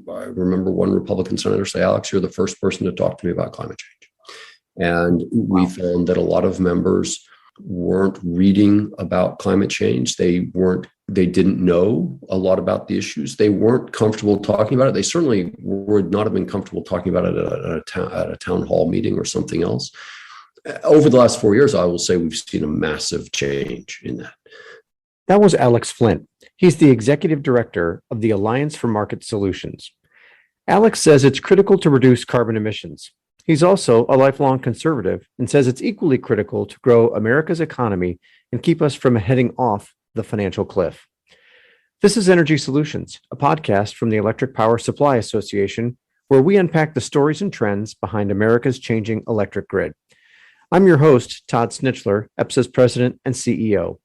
I remember one Republican senator say, "Alex, you're the first person to talk to me about climate change." And we found that a lot of members weren't reading about climate change. They didn't know a lot about the issues. They weren't comfortable talking about it. They certainly would not have been comfortable talking about it at a town hall meeting or something else. Over the last 4 years, I will say we've seen a massive change in that. That was Alex Flint. He's the executive director of the Alliance for Market Solutions. Alex says it's critical to reduce carbon emissions. He's also a lifelong conservative and says it's equally critical to grow America's economy and keep us from heading off the financial cliff. This is Energy Solutions, a podcast from the Electric Power Supply Association, where we unpack the stories and trends behind America's changing electric grid. I'm your host, Todd Snitchler, EPSA's president and CEO.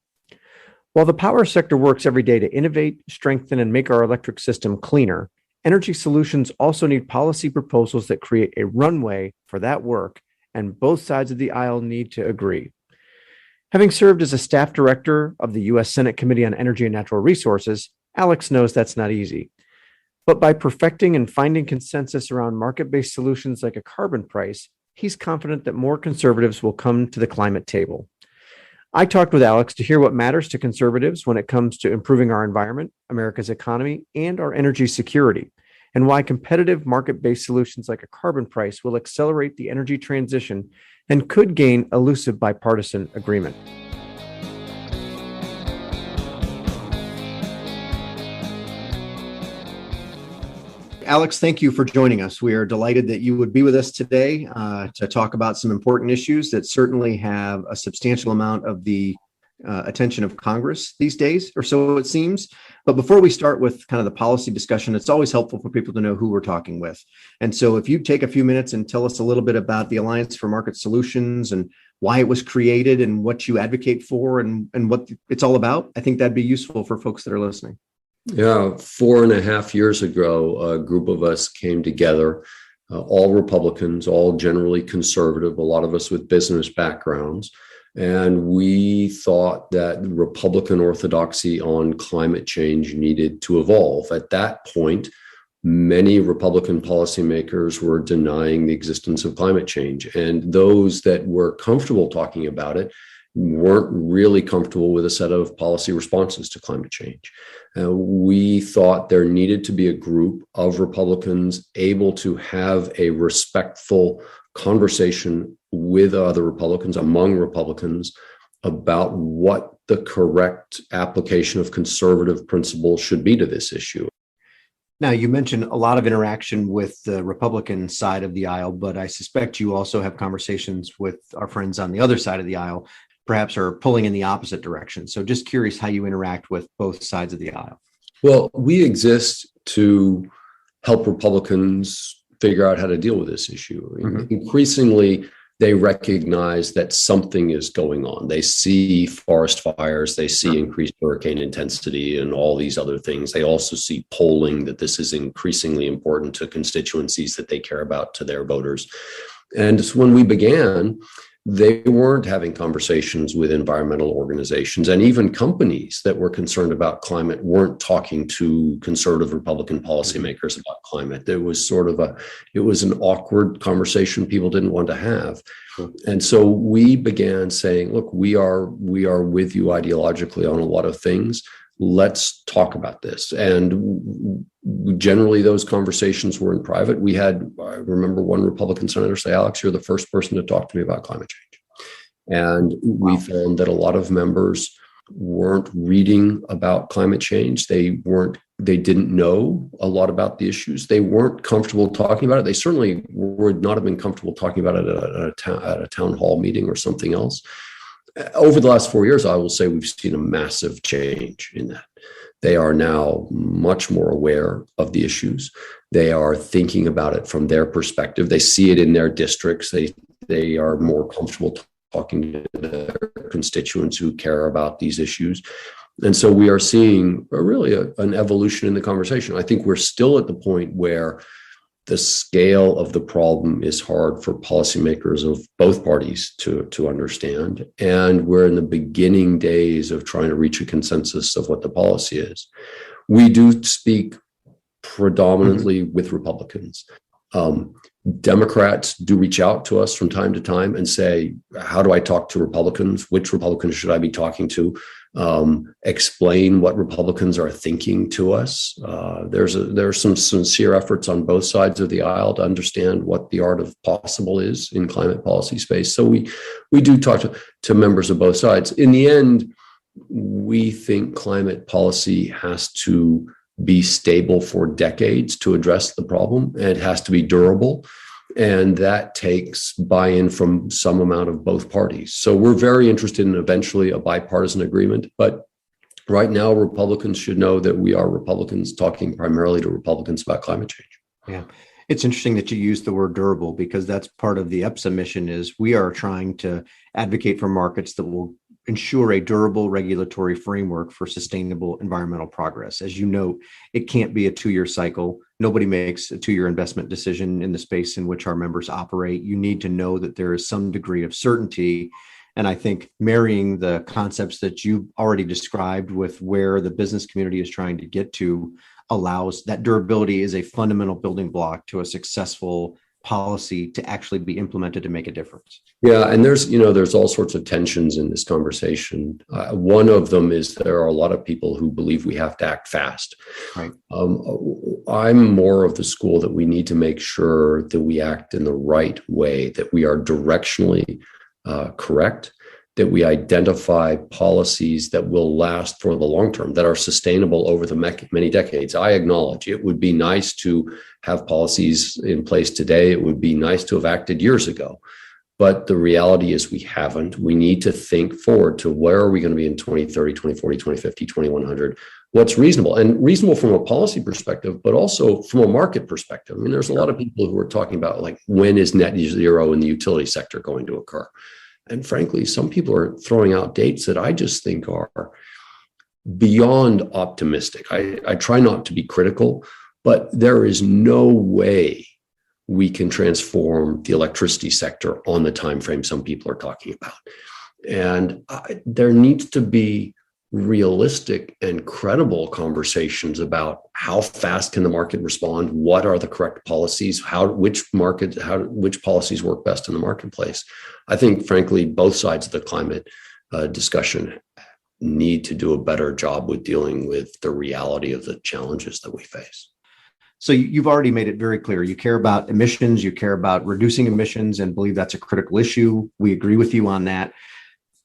While the power sector works every day to innovate, strengthen, and make our electric system cleaner, Energy Solutions also need policy proposals that create a runway for that work, and both sides of the aisle need to agree. Having served as a staff director of the U.S. Senate Committee on Energy and Natural Resources, Alex knows that's not easy. But by perfecting and finding consensus around market-based solutions like a carbon price, he's confident that more conservatives will come to the climate table. I talked with Alex to hear what matters to conservatives when it comes to improving our environment, America's economy, and our energy security, and why competitive market-based solutions like a carbon price will accelerate the energy transition and could gain elusive bipartisan agreement. Alex, thank you for joining us. We are delighted that you would be with us today to talk about some important issues that certainly have a substantial amount of the attention of Congress these days, or so it seems. But before we start with kind of the policy discussion, it's always helpful for people to know who we're talking with. And so if you take a few minutes and tell us a little bit about the Alliance for Market Solutions and why it was created and what you advocate for and what it's all about, I think that'd be useful for folks that are listening. Yeah, 4.5 years ago, a group of us came together, all Republicans, all generally conservative, a lot of us with business backgrounds. And we thought that Republican orthodoxy on climate change needed to evolve. At that point, many Republican policymakers were denying the existence of climate change. And those that were comfortable talking about it weren't really comfortable with a set of policy responses to climate change. We thought there needed to be a group of Republicans able to have a respectful conversation with other Republicans, among Republicans, about what the correct application of conservative principles should be to this issue. Now, you mentioned a lot of interaction with the Republican side of the aisle, but I suspect you also have conversations with our friends on the other side of the aisle, perhaps are pulling in the opposite direction. So just curious how you interact with both sides of the aisle. Well, we exist to help Republicans figure out how to deal with this issue. Mm-hmm. Increasingly, they recognize that something is going on. They see forest fires, they see increased hurricane intensity and all these other things. They also see polling that this is increasingly important to constituencies that they care about, to their voters. And so when we began, they weren't having conversations with environmental organizations, and even companies that were concerned about climate weren't talking to conservative Republican policymakers about climate. There was it was an awkward conversation people didn't want to have. And so we began saying, look, we are with you ideologically on a lot of things. Let's talk about this. And generally, those conversations were in private. I remember one Republican senator say, "Alex, you're the first person to talk to me about climate change." And we found that a lot of members weren't reading about climate change. They didn't know a lot about the issues. They weren't comfortable talking about it. They certainly would not have been comfortable talking about it at a town hall meeting or something else. Over the last 4 years, I will say we've seen a massive change in that. They are now much more aware of the issues. They are thinking about it from their perspective. They see it in their districts. They are more comfortable talking to their constituents who care about these issues. And so we are seeing an evolution in the conversation. I think we're still at the point where the scale of the problem is hard for policymakers of both parties to understand. And we're in the beginning days of trying to reach a consensus of what the policy is. We do speak predominantly with Republicans. Democrats do reach out to us from time to time and say, how do I talk to Republicans? Which Republicans should I be talking to? Explain what Republicans are thinking to us. There's some sincere efforts on both sides of the aisle to understand what the art of possible is in climate policy space. So we do talk to members of both sides. In the end, we think climate policy has to be stable for decades to address the problem, and it has to be durable. And that takes buy-in from some amount of both parties. So we're very interested in eventually a bipartisan agreement. But right now, Republicans should know that we are Republicans talking primarily to Republicans about climate change. Yeah. It's interesting that you use the word durable, because that's part of the EPSA mission. Is we are trying to advocate for markets that will ensure a durable regulatory framework for sustainable environmental progress. As you note, it can't be a 2-year cycle. Nobody makes a 2-year investment decision in the space in which our members operate. You need to know that there is some degree of certainty. And I think marrying the concepts that you already described with where the business community is trying to get to allows that durability is a fundamental building block to a successful policy to actually be implemented to make a difference. Yeah, and there's all sorts of tensions in this conversation. One of them is there are a lot of people who believe we have to act fast. Right. I'm more of the school that we need to make sure that we act in the right way, that we are directionally correct, that we identify policies that will last for the long term, that are sustainable over the many decades. I acknowledge it would be nice to have policies in place today. It would be nice to have acted years ago. But the reality is we haven't. We need to think forward to where are we going to be in 2030, 2040, 2050, 2100. What's reasonable? And reasonable from a policy perspective, but also from a market perspective. I mean, there's a lot of people who are talking about, like, when is net zero in the utility sector going to occur? And frankly, some people are throwing out dates that I just think are beyond optimistic. I try not to be critical, but there is no way we can transform the electricity sector on the time frame some people are talking about. And there needs to be realistic and credible conversations about how fast can the market respond, what are the correct policies, which policies work best in the marketplace. I think, frankly, both sides of the climate discussion need to do a better job with dealing with the reality of the challenges that we face. So you've already made it very clear. You care about emissions, you care about reducing emissions, and believe that's a critical issue. We agree with you on that.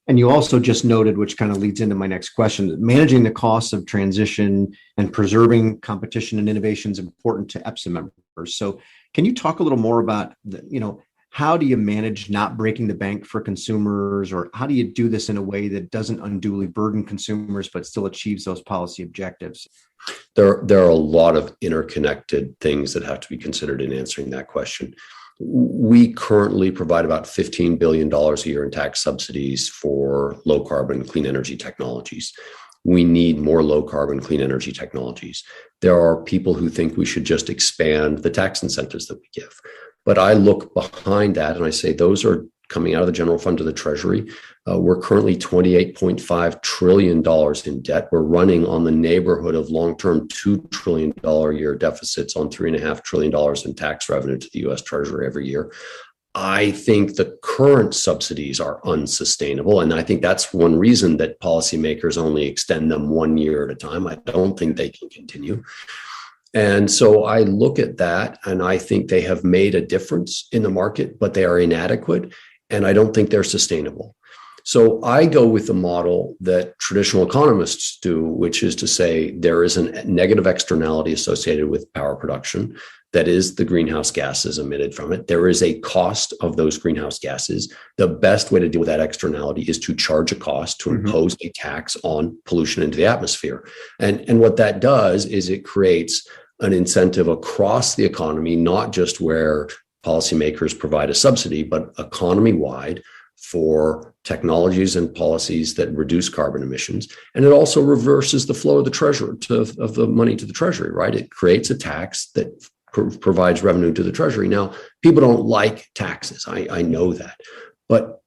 And you also just noted, which kind of leads into my next question, that managing the costs of transition and preserving competition and innovation is important to EPSA members. So can you talk a little more about, how do you manage not breaking the bank for consumers, or how do you do this in a way that doesn't unduly burden consumers, but still achieves those policy objectives? There are a lot of interconnected things that have to be considered in answering that question. We currently provide about $15 billion a year in tax subsidies for low carbon clean energy technologies. We need more low carbon clean energy technologies. There are people who think we should just expand the tax incentives that we give. But I look behind that and I say those are coming out of the general fund to the Treasury. We're currently $28.5 trillion in debt. We're running on the neighborhood of long-term $2 trillion a year deficits on $3.5 trillion in tax revenue to the U.S. Treasury every year. I think the current subsidies are unsustainable. And I think that's one reason that policymakers only extend them 1 year at a time. I don't think they can continue. And so I look at that and I think they have made a difference in the market, but they are inadequate. And I don't think they're sustainable. So I go with the model that traditional economists do, which is to say there is a negative externality associated with power production. That is the greenhouse gases emitted from it. There is a cost of those greenhouse gases. The best way to deal with that externality is to charge a cost, to impose a tax on pollution into the atmosphere. And what that does is it creates an incentive across the economy, not just where policymakers provide a subsidy, but economy-wide for technologies and policies that reduce carbon emissions. And it also reverses the flow of the treasury of the money to the Treasury, right? It creates a tax that provides revenue to the Treasury. Now, people don't like taxes. I know that. But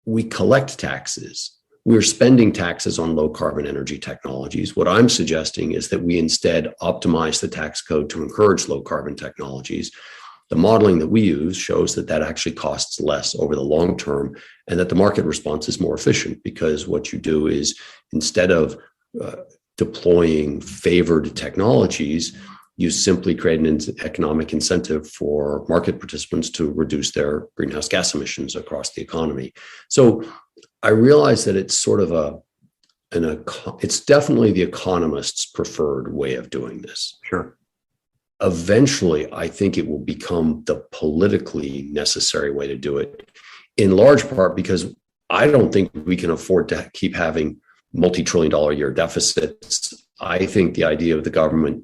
we collect taxes we're spending taxes on low carbon energy technologies. What I'm suggesting is that we instead optimize the tax code to encourage low carbon technologies. The modeling that we use shows that that actually costs less over the long term, and that the market response is more efficient, because what you do is, instead of deploying favored technologies, you simply create an economic incentive for market participants to reduce their greenhouse gas emissions across the economy. So I realize that it's sort of it's definitely the economist's preferred way of doing this. Sure. Eventually, I think it will become the politically necessary way to do it, in large part because I don't think we can afford to keep having multi-trillion-dollar a year deficits. I think the idea of the government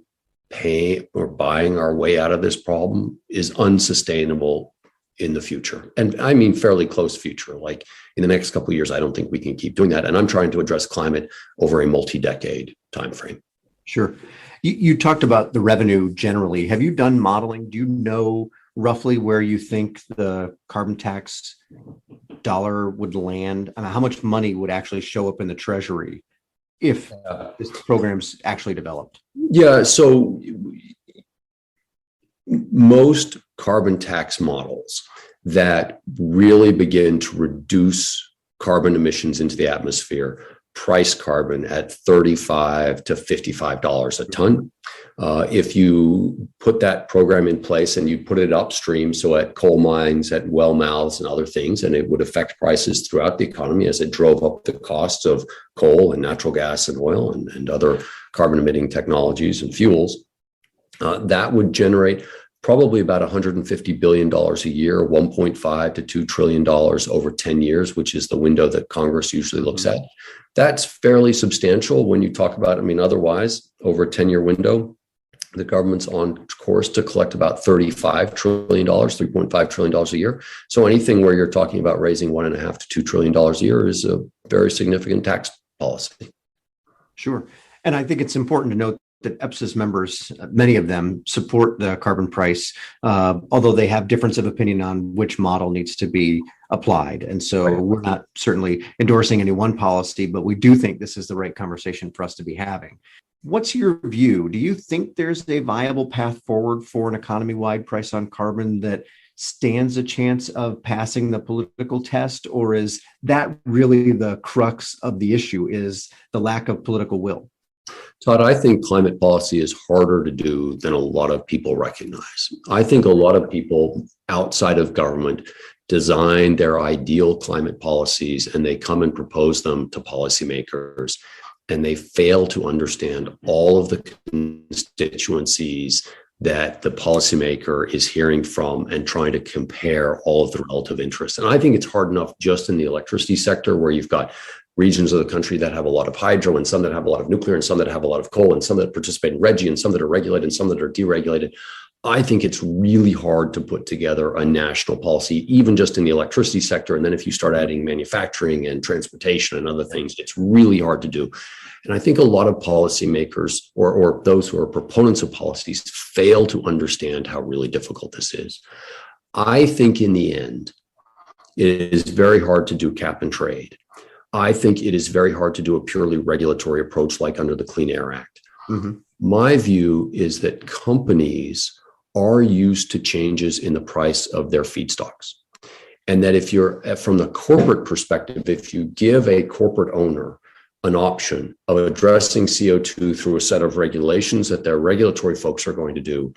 paying or buying our way out of this problem is unsustainable in the future. And I mean fairly close future. Like in the next couple of years, I don't think we can keep doing that. And I'm trying to address climate over a multi-decade timeframe. Sure. You talked about the revenue generally. Have you done modeling? Do you know roughly where you think the carbon tax dollar would land? How much money would actually show up in the Treasury if this program's actually developed? Yeah. So most carbon tax models that really begin to reduce carbon emissions into the atmosphere price carbon at $35 to $55 a ton. If you put that program in place and you put it upstream, so at coal mines, at well mouths and other things, and it would affect prices throughout the economy as it drove up the costs of coal and natural gas and oil and other carbon emitting technologies and fuels, that would generate probably about $150 billion a year, $1.5 to $2 trillion over 10 years, which is the window that Congress usually looks at. That's fairly substantial when you talk about, otherwise, over a 10-year window, the government's on course to collect about $35 trillion, $3.5 trillion a year. So anything where you're talking about raising $1.5 to $2 trillion a year is a very significant tax policy. Sure. And I think it's important to note that EPSA's members, many of them, support the carbon price, although they have difference of opinion on which model needs to be applied. And so we're not certainly endorsing any one policy, but we do think this is the right conversation for us to be having. What's your view? Do you think there's a viable path forward for an economy-wide price on carbon that stands a chance of passing the political test? Or is that really the crux of the issue, is the lack of political will? Todd, I think climate policy is harder to do than a lot of people recognize. I think a lot of people outside of government design their ideal climate policies and they come and propose them to policymakers, and they fail to understand all of the constituencies that the policymaker is hearing from and trying to compare all of the relative interests. And I think it's hard enough just in the electricity sector, where you've got regions of the country that have a lot of hydro and some that have a lot of nuclear and some that have a lot of coal and some that participate in RGGI and some that are regulated and some that are deregulated. I think it's really hard to put together a national policy, even just in the electricity sector. And then if you start adding manufacturing and transportation and other things, it's really hard to do. And I think a lot of policymakers or those who are proponents of policies fail to understand how really difficult this is. I think in the end, it is very hard to do cap and trade. I think it is very hard to do a purely regulatory approach like under the Clean Air Act. Mm-hmm. My view is that companies are used to changes in the price of their feedstocks. And that if you're, from the corporate perspective, if you give a corporate owner an option of addressing CO2 through a set of regulations that their regulatory folks are going to do,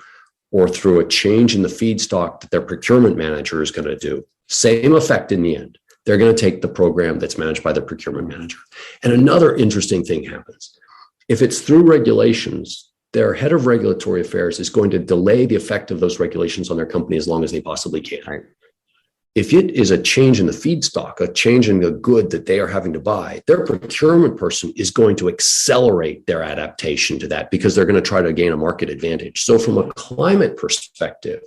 or through a change in the feedstock that their procurement manager is going to do, same effect in the end. They're going to take the program that's managed by the procurement manager. And another interesting thing happens. If it's through regulations, their head of regulatory affairs is going to delay the effect of those regulations on their company as long as they possibly can. Right. If it is a change in the feedstock, a change in the good that they are having to buy, their procurement person is going to accelerate their adaptation to that because they're going to try to gain a market advantage. So from a climate perspective,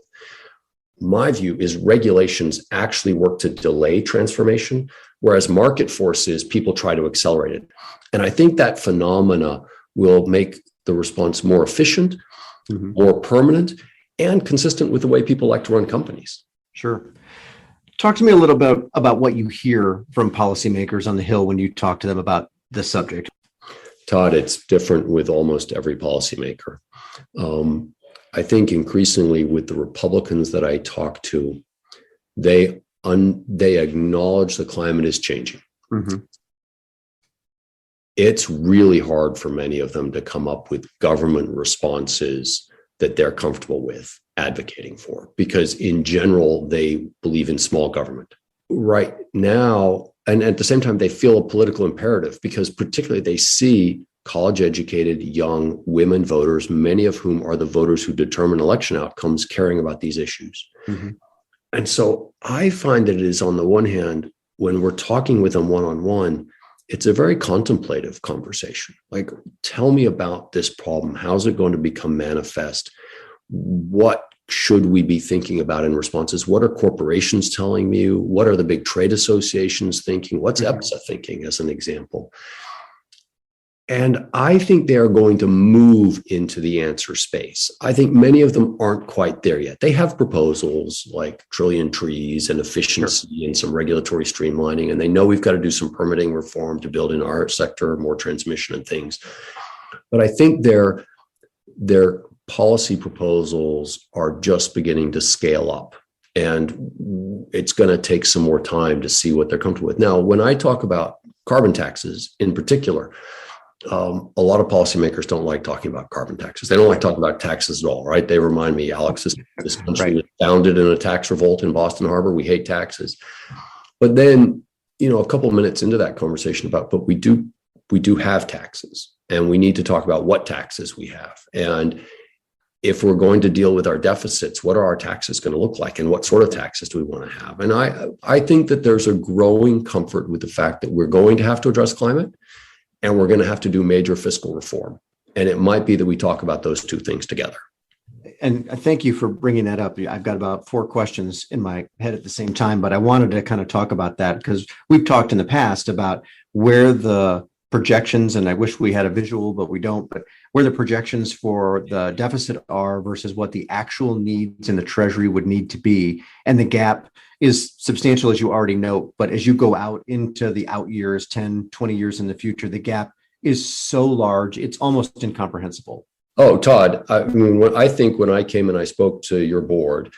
my view is regulations actually work to delay transformation, whereas market forces, people try to accelerate it. And I think that phenomena will make the response more efficient, more permanent, and consistent with the way people like to run companies. Sure. Talk to me a little bit about what you hear from policymakers on the Hill when you talk to them about this subject. Todd, it's different with almost every policymaker. I think increasingly with the Republicans that I talk to, they acknowledge the climate is changing. Mm-hmm. It's really hard for many of them to come up with government responses that they're comfortable with advocating for, because in general, they believe in small government. Right now, and at the same time, they feel a political imperative because particularly they see college-educated young women voters, many of whom are the voters who determine election outcomes, caring about these issues. Mm-hmm. And so I find that it is, on the one hand, when we're talking with them one-on-one, it's a very contemplative conversation. Like, tell me about this problem. How's it going to become manifest? What should we be thinking about in responses? What are corporations telling you? What are the big trade associations thinking? What's EPSA thinking, as an example? And I think they are going to move into the answer space. I think many of them aren't quite there yet. They have proposals like trillion trees and efficiency and some regulatory streamlining, and they know we've got to do some permitting reform to build in our sector more transmission and things. But I think their policy proposals are just beginning to scale up, and it's going to take some more time to see what they're comfortable with. Now, when I talk about carbon taxes in particular, a lot of policymakers don't like talking about carbon taxes. They don't like talking about taxes at all, right? They remind me, Alex, this country was founded in a tax revolt in Boston Harbor. We hate taxes. But then, a couple of minutes into that conversation but we do have taxes, and we need to talk about what taxes we have. And if we're going to deal with our deficits, what are our taxes going to look like, and what sort of taxes do we want to have? And I think that there's a growing comfort with the fact that we're going to have to address climate, and we're going to have to do major fiscal reform. And it might be that we talk about those two things together. And thank you for bringing that up. I've got about 4 questions in my head at the same time, but I wanted to kind of talk about that because we've talked in the past about where the projections, and I wish we had a visual, but we don't, but where the projections for the deficit are versus what the actual needs in the Treasury would need to be. And the gap is substantial, as you already know, but as you go out into the out years, 10, 20 years in the future, the gap is so large, it's almost incomprehensible. Oh, Todd, I mean, when I came and I spoke to your board,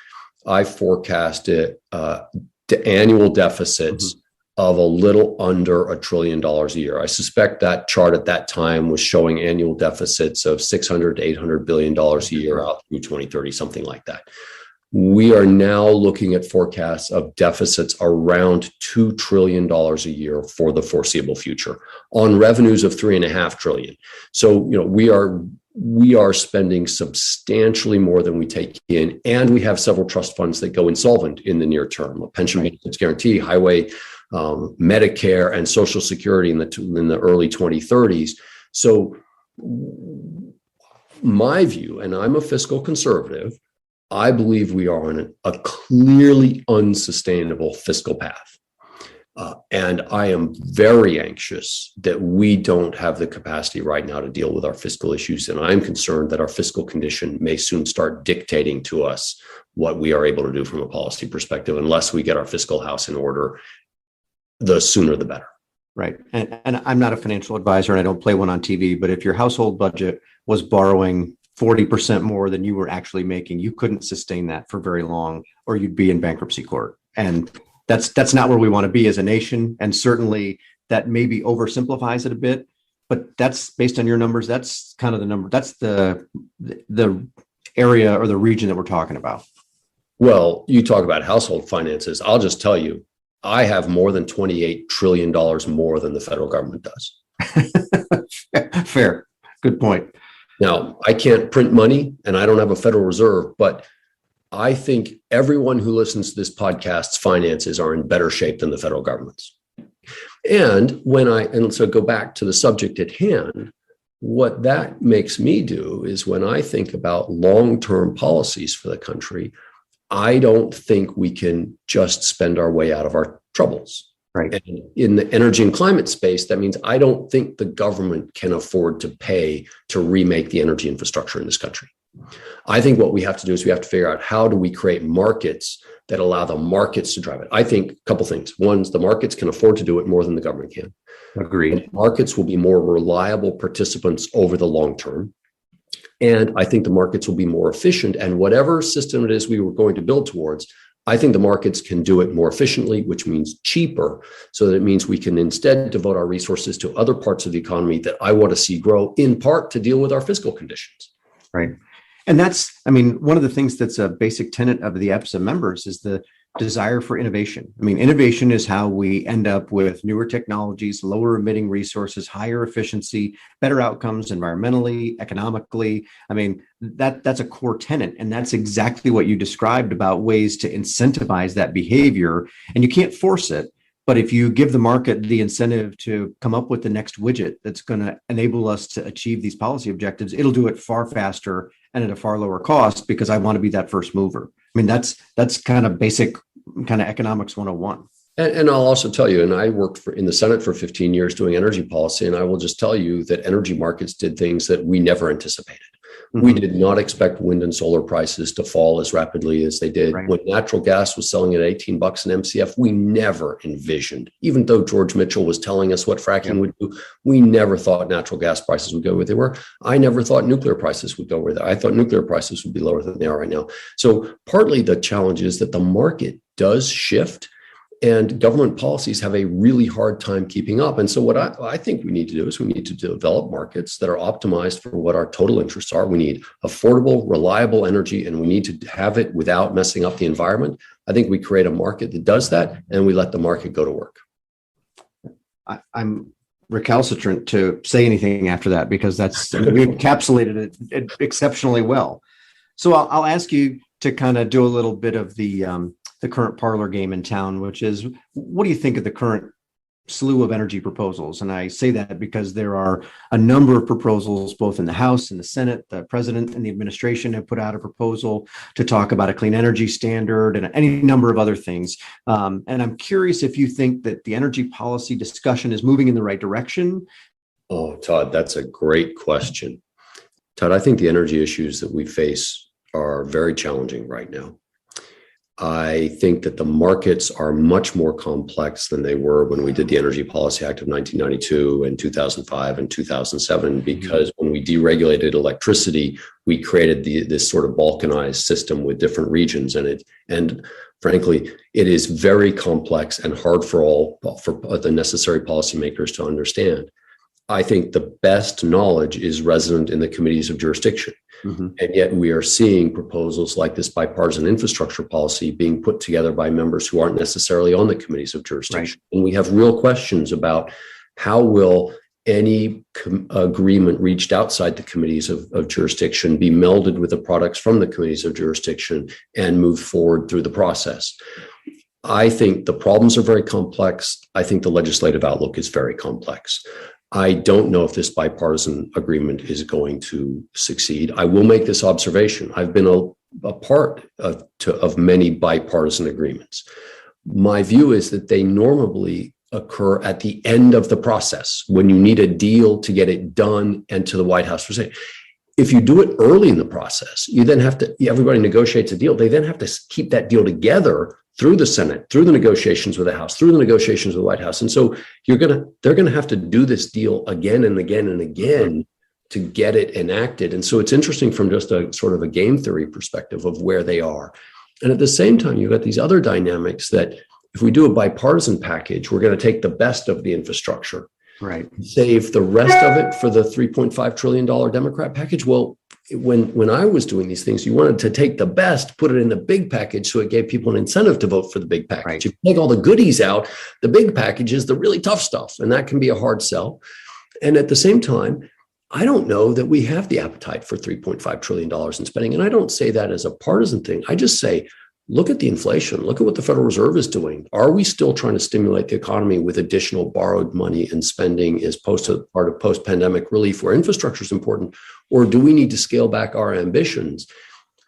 I forecasted the annual deficits of a little under $1 trillion a year. I suspect that chart at that time was showing annual deficits of $600 to $800 billion a year out through 2030, something like that. We are now looking at forecasts of deficits around $2 trillion a year for the foreseeable future on revenues of $3.5 trillion. So, we are spending substantially more than we take in, and we have several trust funds that go insolvent in the near term. A pension benefits guarantee, highway, Medicare, and Social Security in the early 2030s. So, my view, and I'm a fiscal conservative, I believe we are on a clearly unsustainable fiscal path. And I am very anxious that we don't have the capacity right now to deal with our fiscal issues. And I'm concerned that our fiscal condition may soon start dictating to us what we are able to do from a policy perspective, unless we get our fiscal house in order. The sooner the better. Right. And I'm not a financial advisor and I don't play one on TV, but if your household budget was borrowing 40% more than you were actually making, you couldn't sustain that for very long, or you'd be in bankruptcy court. And that's not where we want to be as a nation. And certainly that maybe oversimplifies it a bit, but that's based on your numbers. That's kind of the number. That's the area or the region that we're talking about. Well, you talk about household finances. I'll just tell you, I have more than $28 trillion more than the federal government does. Fair. Good point. Now, I can't print money and I don't have a Federal Reserve, but I think everyone who listens to this podcast's finances are in better shape than the federal government's. And so go back to the subject at hand, what that makes me do is when I think about long-term policies for the country, I don't think we can just spend our way out of our troubles. Right. And in the energy and climate space, that means I don't think the government can afford to pay to remake the energy infrastructure in this country. I think what we have to do is we have to figure out how do we create markets that allow the markets to drive it. I think a couple things. One is the markets can afford to do it more than the government can. Agreed. And markets will be more reliable participants over the long term. And I think the markets will be more efficient. And whatever system it is we were going to build towards, I think the markets can do it more efficiently, which means cheaper. So that it means we can instead devote our resources to other parts of the economy that I want to see grow, in part to deal with our fiscal conditions. Right. And that's, I mean, one of the things that's a basic tenet of the EPSA members is the desire for innovation. I mean, innovation is how we end up with newer technologies, lower emitting resources, higher efficiency, better outcomes environmentally, economically. I mean, that's a core tenet. And that's exactly what you described about ways to incentivize that behavior. And you can't force it. But if you give the market the incentive to come up with the next widget that's going to enable us to achieve these policy objectives, it'll do it far faster and at a far lower cost because I want to be that first mover. I mean, that's kind of basic kind of economics 101. And I'll also tell you, and I worked in the Senate for 15 years doing energy policy, and I will just tell you that energy markets did things that we never anticipated. Mm-hmm. We did not expect wind and solar prices to fall as rapidly as they did. Right. When natural gas was selling at $18 an MCF, we never envisioned, even though George Mitchell was telling us what fracking would do, we never thought natural gas prices would go where they were. I never thought nuclear prices would go where they were. I thought nuclear prices would be lower than they are right now. So partly the challenge is that the market does shift, and government policies have a really hard time keeping up. And so what I think we need to do is we need to develop markets that are optimized for what our total interests are. We need affordable, reliable energy, and we need to have it without messing up the environment. I think we create a market that does that, and we let the market go to work. I'm recalcitrant to say anything after that because we encapsulated it exceptionally well. So I'll ask you to kind of do a little bit of the current parlor game in town, which is, what do you think of the current slew of energy proposals? And I say that because there are a number of proposals, both in the House and the Senate. The president and the administration have put out a proposal to talk about a clean energy standard and any number of other things. And I'm curious if you think that the energy policy discussion is moving in the right direction. Oh, Todd, that's a great question. Todd, I think the energy issues that we face are very challenging right now. I think that the markets are much more complex than they were when we did the Energy Policy Act of 1992 and 2005 and 2007, because when we deregulated electricity, we created this sort of balkanized system with different regions in it. And frankly, it is very complex and hard for the necessary policymakers to understand. I think the best knowledge is resident in the committees of jurisdiction. Mm-hmm. And yet we are seeing proposals like this bipartisan infrastructure policy being put together by members who aren't necessarily on the committees of jurisdiction. Right. And we have real questions about how will any agreement reached outside the committees of jurisdiction be melded with the products from the committees of jurisdiction and move forward through the process. I think the problems are very complex. I think the legislative outlook is very complex. I don't know if this bipartisan agreement is going to succeed. I will make this observation. I've been a part of many bipartisan agreements. My view is that they normally occur at the end of the process when you need a deal to get it done and to the White House for say. If you do it early in the process, you then have to, everybody negotiates a deal. They then have to keep that deal together through the Senate, through the negotiations with the House, through the negotiations with the White House. And so they're going to have to do this deal again and again and again to get it enacted. And so it's interesting from just a sort of a game theory perspective of where they are. And at the same time, you've got these other dynamics that if we do a bipartisan package, we're going to take the best of the infrastructure, right, save the rest of it for the $3.5 trillion Democrat package. Well, when I was doing these things, you wanted to take the best, put it in the big package, so it gave people an incentive to vote for the big package. Right. If you take all the goodies out, the big package is the really tough stuff, and that can be a hard sell. And at the same time, I don't know that we have the appetite for $3.5 trillion in spending. And I don't say that as a partisan thing. I just say, look at the inflation. Look at what the Federal Reserve is doing. Are we still trying to stimulate the economy with additional borrowed money and spending as part of post-pandemic relief where infrastructure is important? Or do we need to scale back our ambitions?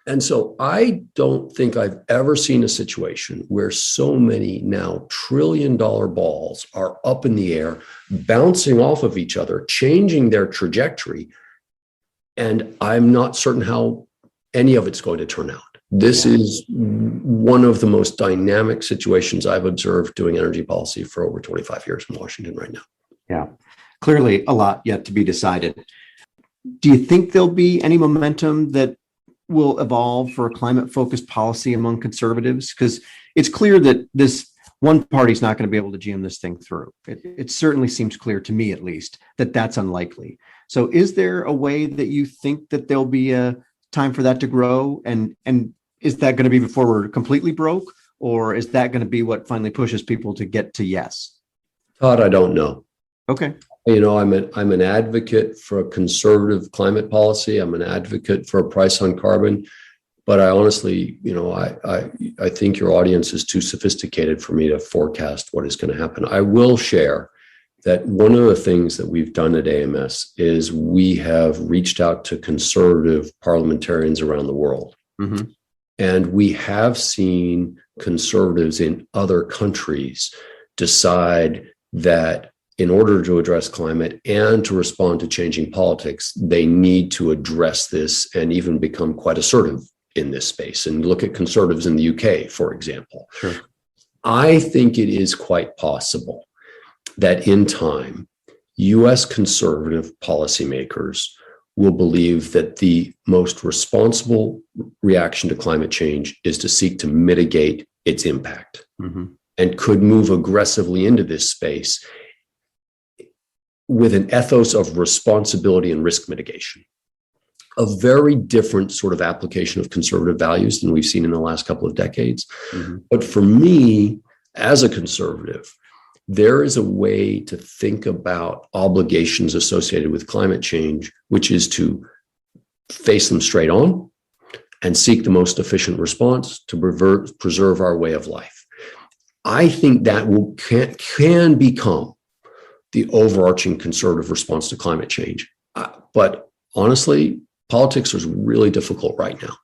And so I don't think I've ever seen a situation where so many now trillion-dollar balls are up in the air, bouncing off of each other, changing their trajectory. And I'm not certain how any of it's going to turn out. This is one of the most dynamic situations I've observed doing energy policy for over 25 years in Washington right now. Yeah, clearly a lot yet to be decided. Do you think there'll be any momentum that will evolve for a climate-focused policy among conservatives? Because it's clear that this one party's not going to be able to jam this thing through. It certainly seems clear to me, at least, that that's unlikely. So is there a way that you think that there'll be a time for that to grow? And is that going to be before we're completely broke? Or is that going to be what finally pushes people to get to yes? Todd, I don't know. Okay. I'm an advocate for a conservative climate policy. I'm an advocate for a price on carbon, but I honestly, I think your audience is too sophisticated for me to forecast what is going to happen. I will share that one of the things that we've done at AMS is we have reached out to conservative parliamentarians around the world. Mm-hmm. And we have seen conservatives in other countries decide that in order to address climate and to respond to changing politics, they need to address this and even become quite assertive in this space. And look at conservatives in the UK, for example. Sure. I think it is quite possible that in time, US conservative policymakers will believe that the most responsible reaction to climate change is to seek to mitigate its impact, mm-hmm. and could move aggressively into this space with an ethos of responsibility and risk mitigation. A very different sort of application of conservative values than we've seen in the last couple of decades. Mm-hmm. But for me, as a conservative, there is a way to think about obligations associated with climate change, which is to face them straight on and seek the most efficient response to preserve our way of life. I think that can become the overarching conservative response to climate change. But honestly, politics is really difficult right now.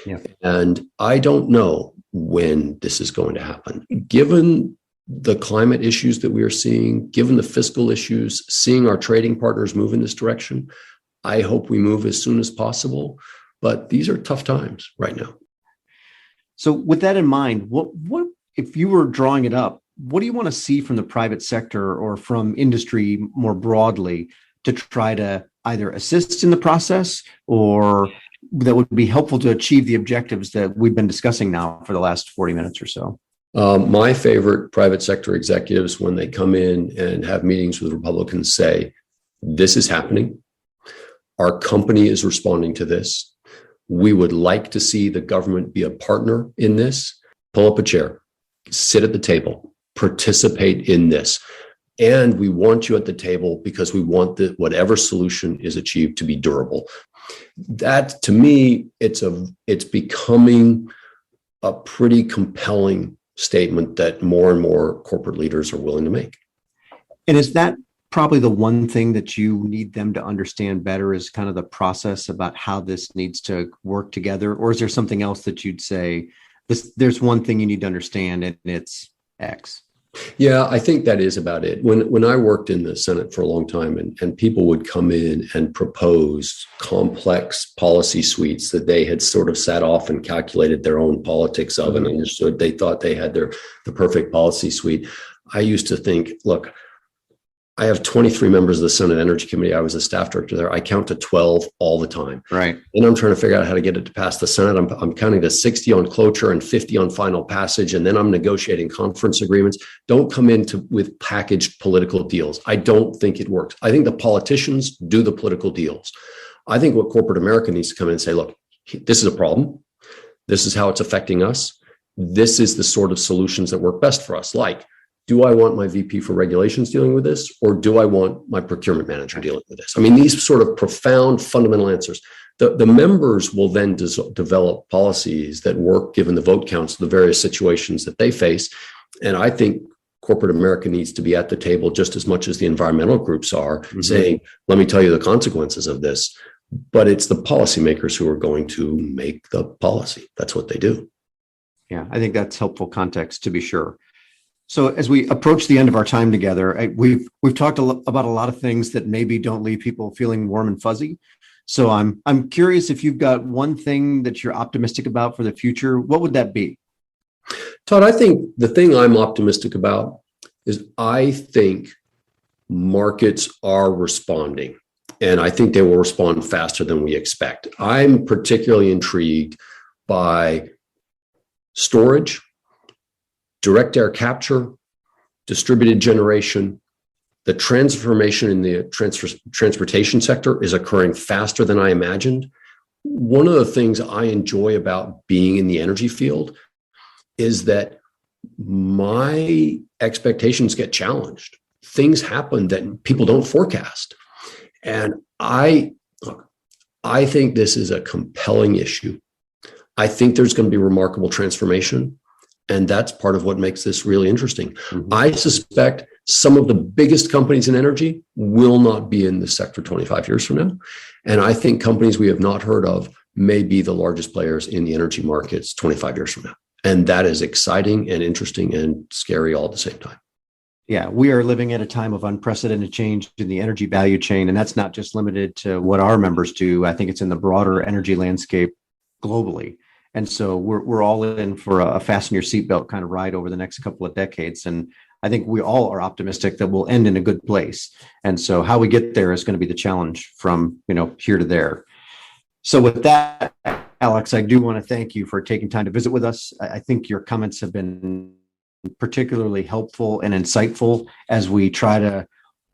Yeah. And I don't know when this is going to happen. Given the climate issues that we are seeing, given the fiscal issues, seeing our trading partners move in this direction, I hope we move as soon as possible. But these are tough times right now. So with that in mind, what if you were drawing it up, what do you want to see from the private sector or from industry more broadly to try to either assist in the process or that would be helpful to achieve the objectives that we've been discussing now for the last 40 minutes or so? My favorite private sector executives, when they come in and have meetings with Republicans, say, this is happening. Our company is responding to this. We would like to see the government be a partner in this. Pull up a chair, sit at the table, participate in this. And we want you at the table because we want that whatever solution is achieved to be durable. That, to me, it's becoming a pretty compelling statement that more and more corporate leaders are willing to make. And is that probably the one thing that you need them to understand better, is kind of the process about how this needs to work together? Or is there something else that you'd say, there's one thing you need to understand and it's X? Yeah, I think that is about it. When I worked in the Senate for a long time and people would come in and propose complex policy suites that they had sort of sat off and calculated their own politics of and understood, they thought they had the perfect policy suite. I used to think, look, I have 23 members of the Senate Energy Committee. I was a staff director there. I count to 12 all the time. Right. And I'm trying to figure out how to get it to pass the Senate. I'm counting to 60 on cloture and 50 on final passage. And then I'm negotiating conference agreements. Don't come with packaged political deals. I don't think it works. I think the politicians do the political deals. I think what corporate America needs to come in and say, look, this is a problem. This is how it's affecting us. This is the sort of solutions that work best for us. Like, do I want my VP for regulations dealing with this, or do I want my procurement manager dealing with this? I mean, these sort of profound fundamental answers. The members will then develop policies that work given the vote counts of the various situations that they face. And I think corporate America needs to be at the table just as much as the environmental groups are, saying, let me tell you the consequences of this. But it's the policymakers who are going to make the policy. That's what they do. Yeah, I think that's helpful context, to be sure. So as we approach the end of our time together, we've talked about a lot of things that maybe don't leave people feeling warm and fuzzy. So I'm curious if you've got one thing that you're optimistic about for the future. What would that be? Todd, I think the thing I'm optimistic about is I think markets are responding, and I think they will respond faster than we expect. I'm particularly intrigued by storage, direct air capture, distributed generation. The transformation in the transportation sector is occurring faster than I imagined. One of the things I enjoy about being in the energy field is that my expectations get challenged. Things happen that people don't forecast. And I think this is a compelling issue. I think there's going to be remarkable transformation. And that's part of what makes this really interesting. Mm-hmm. I suspect some of the biggest companies in energy will not be in this sector 25 years from now. And I think companies we have not heard of may be the largest players in the energy markets 25 years from now. And that is exciting and interesting and scary all at the same time. Yeah, we are living at a time of unprecedented change in the energy value chain. And that's not just limited to what our members do. I think it's in the broader energy landscape globally. And so we're all in for a fasten your seatbelt kind of ride over the next couple of decades. And I think we all are optimistic that we'll end in a good place. And so how we get there is going to be the challenge from, here to there. So with that, Alex, I do want to thank you for taking time to visit with us. I think your comments have been particularly helpful and insightful as we try to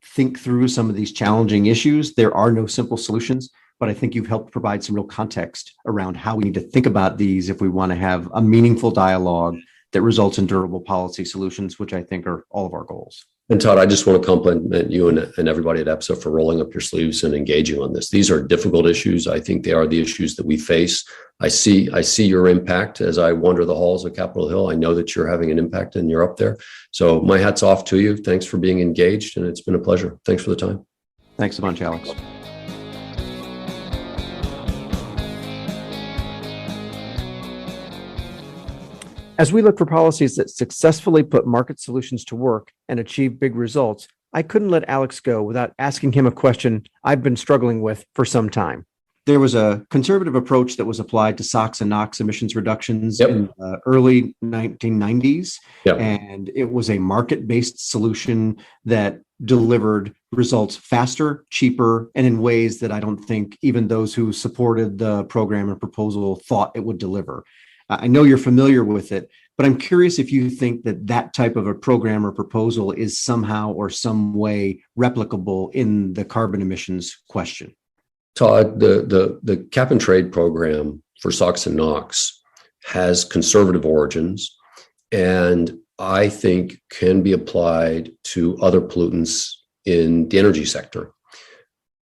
think through some of these challenging issues. There are no simple solutions, but I think you've helped provide some real context around how we need to think about these if we want to have a meaningful dialogue that results in durable policy solutions, which I think are all of our goals. And Todd, I just want to compliment you and everybody at EPSA for rolling up your sleeves and engaging on this. These are difficult issues. I think they are the issues that we face. I see your impact as I wander the halls of Capitol Hill. I know that you're having an impact and you're up there. So my hat's off to you. Thanks for being engaged, and it's been a pleasure. Thanks for the time. Thanks a bunch, Alex. As we look for policies that successfully put market solutions to work and achieve big results, I couldn't let Alex go without asking him a question I've been struggling with for some time. There was a conservative approach that was applied to SOx and NOx emissions reductions in the early 1990s. And it was a market-based solution that delivered results faster, cheaper, and in ways that I don't think even those who supported the program and proposal thought it would deliver. I know you're familiar with it, but I'm curious if you think that type of a program or proposal is somehow or some way replicable in the carbon emissions question. Todd, the cap and trade program for SOx and NOx has conservative origins, and I think can be applied to other pollutants in the energy sector.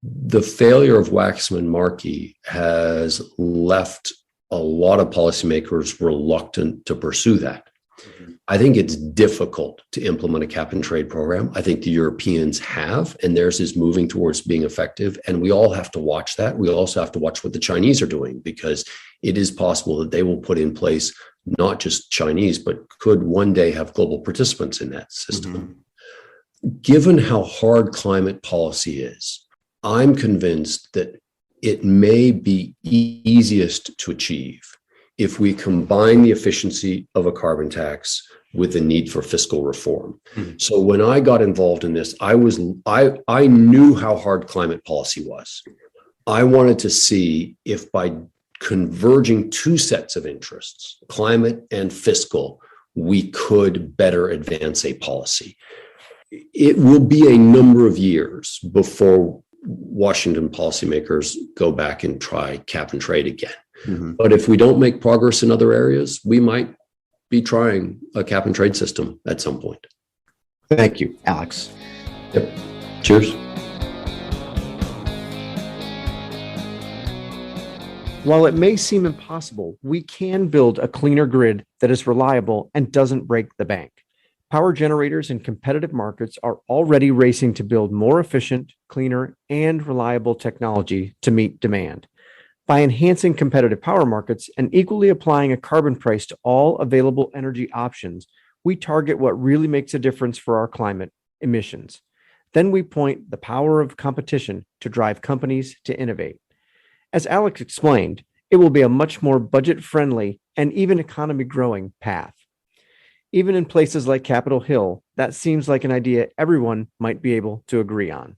The failure of Waxman-Markey has left a lot of policymakers reluctant to pursue that. Mm-hmm. I think it's difficult to implement a cap and trade program. I think the Europeans have, and theirs is moving towards being effective. And we all have to watch that. We also have to watch what the Chinese are doing, because it is possible that they will put in place not just Chinese, but could one day have global participants in that system. Mm-hmm. Given how hard climate policy is, I'm convinced that it may be easiest to achieve if we combine the efficiency of a carbon tax with the need for fiscal reform. Mm-hmm. So when I got involved in this, I knew how hard climate policy was. I wanted to see if by converging two sets of interests, climate and fiscal, we could better advance a policy. It will be a number of years before Washington policymakers go back and try cap and trade again. Mm-hmm. But if we don't make progress in other areas, we might be trying a cap and trade system at some point. Thank you, Alex. Yep. Cheers. While it may seem impossible, we can build a cleaner grid that is reliable and doesn't break the bank. Power generators in competitive markets are already racing to build more efficient, cleaner, and reliable technology to meet demand. By enhancing competitive power markets and equally applying a carbon price to all available energy options, we target what really makes a difference for our climate, emissions. Then we point the power of competition to drive companies to innovate. As Alex explained, it will be a much more budget-friendly and even economy-growing path. Even in places like Capitol Hill, that seems like an idea everyone might be able to agree on.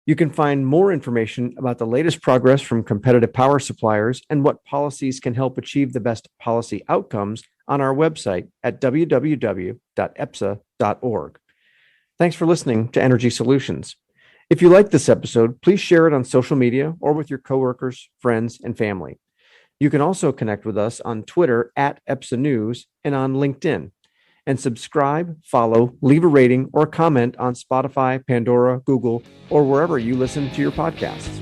You can find more information about the latest progress from competitive power suppliers and what policies can help achieve the best policy outcomes on our website at www.epsa.org. Thanks for listening to Energy Solutions. If you like this episode, please share it on social media or with your coworkers, friends, and family. You can also connect with us on Twitter at EPSA News and on LinkedIn. And subscribe, follow, leave a rating, or comment on Spotify, Pandora, Google, or wherever you listen to your podcasts.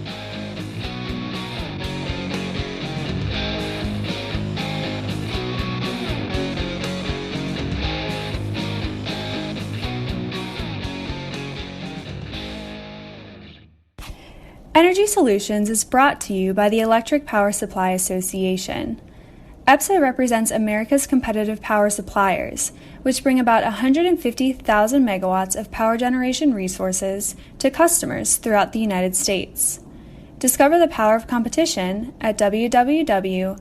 Energy Solutions is brought to you by the Electric Power Supply Association. EPSA represents America's competitive power suppliers, which bring about 150,000 megawatts of power generation resources to customers throughout the United States. Discover the power of competition at www.epsa.org.